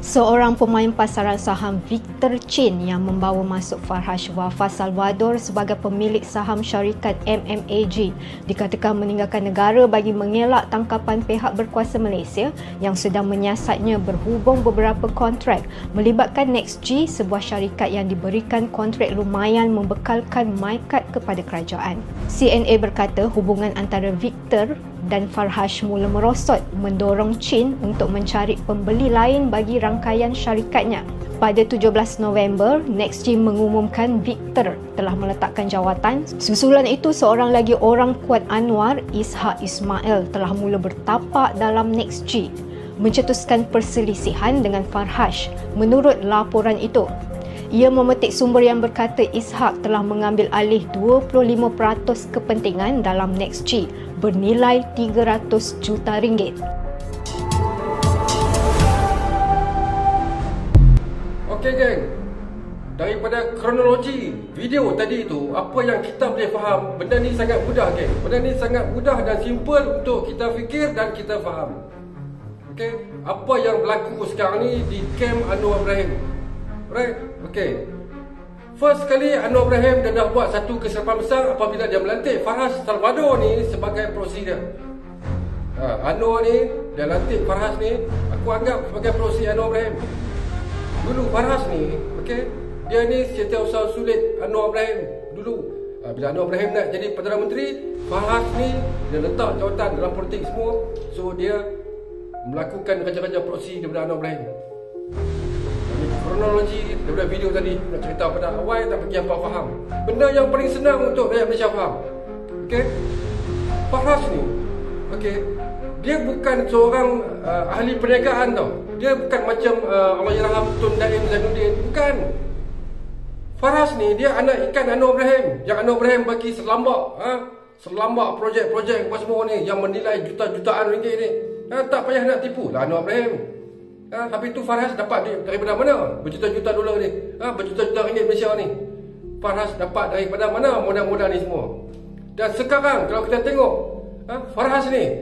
Seorang pemain pasaran saham Victor Chin yang membawa masuk Farhas Wafa Salvador sebagai pemilik saham syarikat MMAG dikatakan meninggalkan negara bagi mengelak tangkapan pihak berkuasa Malaysia yang sedang menyiasatnya berhubung beberapa kontrak melibatkan NextG, sebuah syarikat yang diberikan kontrak lumayan membekalkan mykat kepada kerajaan. CNA berkata hubungan antara Victor dan Farhas mula merosot, mendorong Chin untuk mencari pembeli lain bagi rangkaian syarikatnya. Pada 17 November, NextG mengumumkan Victor telah meletakkan jawatan. Susulan itu, seorang lagi orang kuat Anwar, Ishak Ismail, telah mula bertapak dalam NextG, mencetuskan perselisihan dengan Farhas. Menurut laporan itu, ia memetik sumber yang berkata Ishak telah mengambil alih 25% kepentingan dalam NextG bernilai 300 juta ringgit. Okey geng, daripada kronologi video tadi itu, apa yang kita boleh faham, benda ni sangat mudah geng. Benda ni sangat mudah dan simple untuk kita fikir dan kita faham. Okey, apa yang berlaku sekarang ni di kem Anwar Ibrahim. Right? Okey. First kali Anwar Ibrahim dia dah buat satu kesilapan besar apabila dia melantik Farhas Salvador ni sebagai proksi dia. Anwar ni, dia lantik Farhas ni, aku anggap sebagai proksi Anwar Ibrahim. Dulu Farhas ni, okey, dia ni setiausaha sulit Anwar Ibrahim dulu. Bila Anwar Ibrahim nak jadi Perdana Menteri, Farhas ni dia letak jawatan dalam politik semua. So dia melakukan kerja-kerja proksi daripada Anwar Ibrahim. Kronologi daripada video tadi nak cerita pada awal tak bagi apa faham. Benda yang paling senang untuk rakyat Malaysia faham. Okey. Farhas ni, okey, dia bukan seorang ahli perniagaan tau. Dia bukan macam Allahyarham Tun Daim Zainuddin, bukan. Farhas ni dia anak ikan Anwar Ibrahim. Yang Anwar Ibrahim bagi selambak projek-projek apa semua ni yang menilai juta-jutaan ringgit ni. Tak payah nak tipu lah Anwar Ibrahim. Habis tu Farhas dapat duit daripada mana? Berjuta-juta dolar ni. Berjuta-juta ringgit Malaysia ni. Farhas dapat daripada mana modal-modal ni semua? Dan sekarang kalau kita tengok, Farhas ni,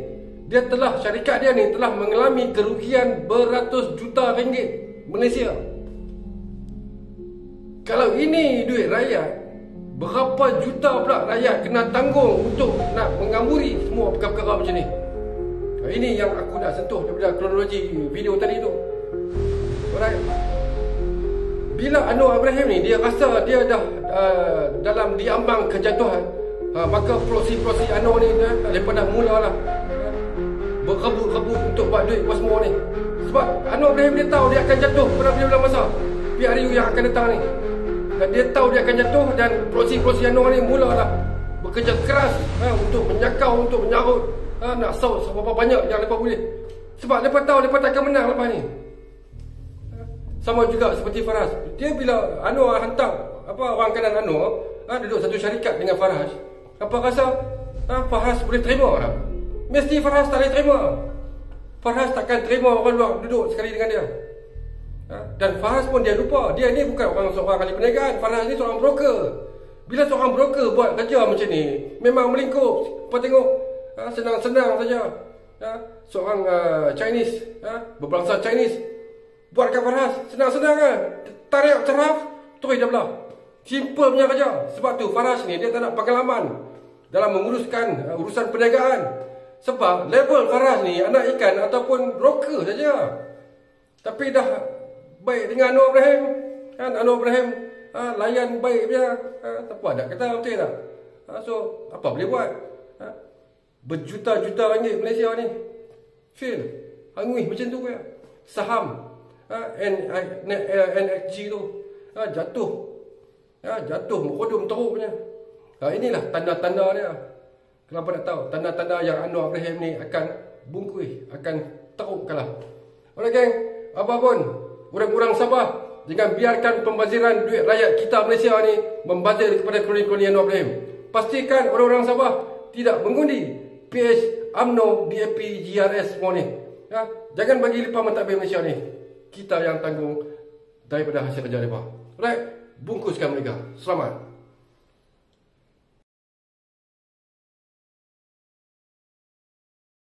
syarikat dia ni telah mengalami kerugian beratus juta ringgit Malaysia. Kalau ini duit rakyat, berapa juta pula rakyat kena tanggung untuk nak mengamburi semua perkara-perkara macam ni? Ini yang aku nak sentuh daripada kronologi video tadi tu. Alright. Bila Anwar Ibrahim ni dia rasa dia dah dalam diambang kejatuhan, maka proksi-proksi Anwar ni daripada mula lah berebut-rebut untuk buat duit apa semua ni. Sebab Anwar Ibrahim dia tahu dia akan jatuh pada bila masa PRU yang akan datang ni. Dan dia tahu dia akan jatuh dan proksi-proksi Anwar ni mulalah bekerja keras untuk menyakau, untuk menyarut, nak saut seberapa banyak yang mereka boleh. Sebab mereka tahu mereka takkan menang lepas ni. Sama juga seperti Farhas. Dia bila Anwar hantar orang kanan Anwar duduk satu syarikat dengan Farhas, apa rasa Farhas boleh terima tak? Mesti Farhas tak boleh terima. Farhas takkan terima orang luar duduk sekali dengan dia. Dan Farhas pun dia lupa, dia ni bukan seorang ahli perniagaan. Farhas ni seorang broker. Bila seorang broker buat kerja macam ni, memang melingkup. Apa tengok, senang-senang saja. Seorang Chinese, berbangsa Chinese, buat kat Farhas, senang-senang kan. Tarik ceraf, terus dia belah. Simple punya kerja. Sebab tu Farhas ni dia tak nak pengalaman dalam menguruskan urusan perniagaan. Sebab level Farhas ni anak ikan ataupun broker saja. Tapi dah baik dengan Anwar Ibrahim. Anwar Ibrahim layan baik dia. Tak apa nak kata betul tak? So apa boleh buat? Berjuta-juta ringgit Malaysia ni fail, hangui macam tu ya. Saham NXG tu jatuh mengkodum teruk punya. Inilah tanda-tanda dia. Kenapa nak tahu tanda-tanda yang Anwar Ibrahim ni akan bungkui, akan teruk kalah. Alright geng, apapun orang-orang Sabah, jangan biarkan pembaziran duit rakyat kita Malaysia ni membazir kepada koloni-koloni Anwar Ibrahim. Pastikan orang-orang Sabah tidak mengundi PH, UMNO, DAP, GRS semua ni. Jangan bagi lipat mentadbir Malaysia ni. Kita yang tanggung daripada hasil kerja mereka. Alright, bungkuskan mereka. Selamat.